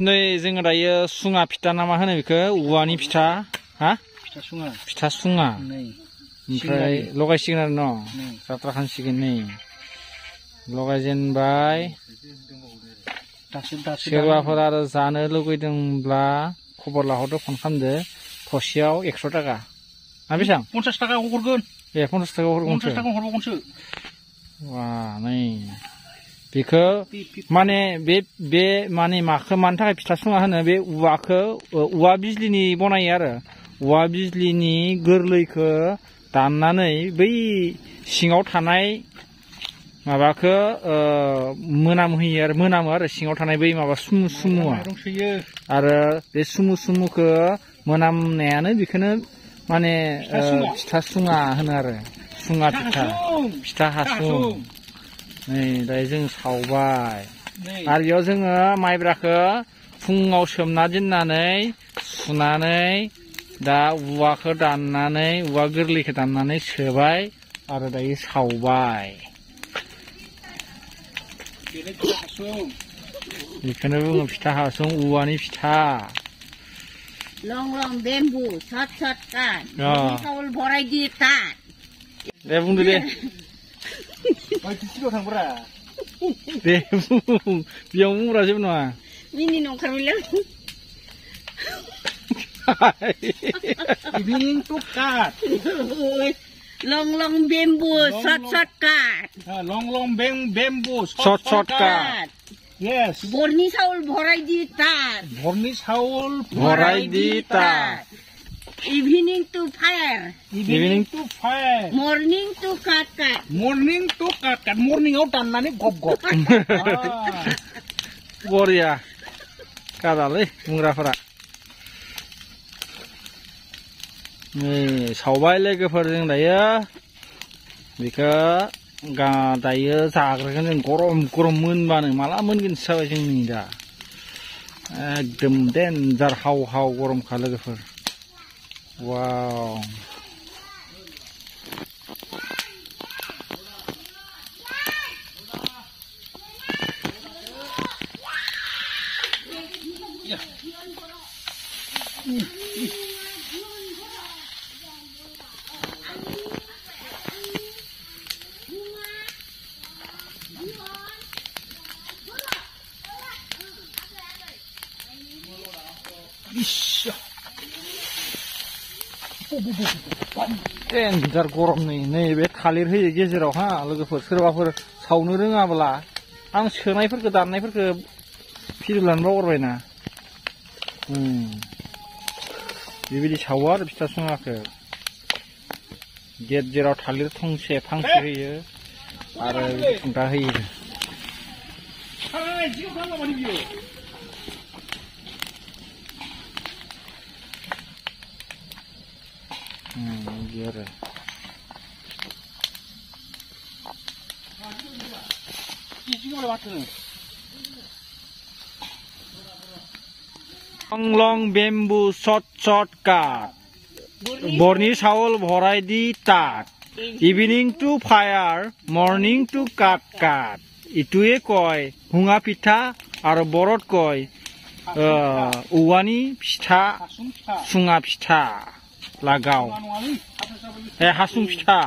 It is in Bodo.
नै जोङो दायो सुङा फिथा ना मा होनो बेखौ औवानि फिथा हा फिथा सुङा ओमफ्राय लगायसिगोन आरो न' जात्रा खानसिगोन नै लगायजेनबाय सोरबाफोर आरो जानो लुगैदोंब्ला खबर लाहरदो फन खालामदो थसेयाव 100 टाका ना बेसेबां 50 टाका हरगोन ए 50 टाका हरगोनसो 50 टाका हरबावगोनसो वा नै बेखौ माने बे माने माखौ मानि थाखाय फिथा सुङा होनो बे औवाखौ औवा बिजलिनि बनायो आरो औवा बिजलिनि गोरलैखौ दाननानै बै सिङाव थानाय माबाखौ मोनामहोयो आरो मोनामो आरो सिङाव थानाय बै माबा सुमुआ आरो बे सुमुखौ मोनामनायानो बेखौनो माने फिथा सुङा होनो आरो सुङा फिथा हासुं नै दायो जों सावबाय आरो बेयाव जोङो माइब्राखौ फुङाव सोमना दोननानै सुनानै दा औवाखौ दाननानै औवा गोरलैखौ दाननानै सोबाय आरो दायो सावबाय बेखौनो बुङो फिथा हासुं औवानि फिथा long bamboo short cut साउल भरायदि काट दे बुंदो दे दे बुं बेयाव बुंग्रा जेबो नङा मिनि नंखारबायलै evening to cut long bamboo short cut long bamboo short cut yes borni saul bhoraidi tat borni saul bhoraidi tat evening to fire morning to cut morning आव दाननानै गब बरिया गादालै बुंग्राफोरा नै सावबाय लोगोफोरजों दायो बेखौ दायो जाग्राखौ जों गरम मोनबानो माला मोनगोनसो जाबाय जोंनि दा एकदम देन्जार हाव गरमखा लोगोफोर वाव देन्जार गरम नैबे थालिर होयो गेजेराव हा लोगोफोर सोरबाफोर सावनो रोङाब्ला आं सोनायफोरखौ दाननायफोरखौ भिडिअ लानो बावगारबायना बेबायदि सावो आरो फिथा सुङाखौ गेजेराव थालिर फांसे होयो आरो खुन्था होयो आरो long bamboo short cut borni saul bhoraidi tat evening to fire morning to cut ইটোৱে কয় হুঙা পিঠা আৰু বৰত কয় औवानि फिथा सुङा फिथा लागाव हासुं फिथा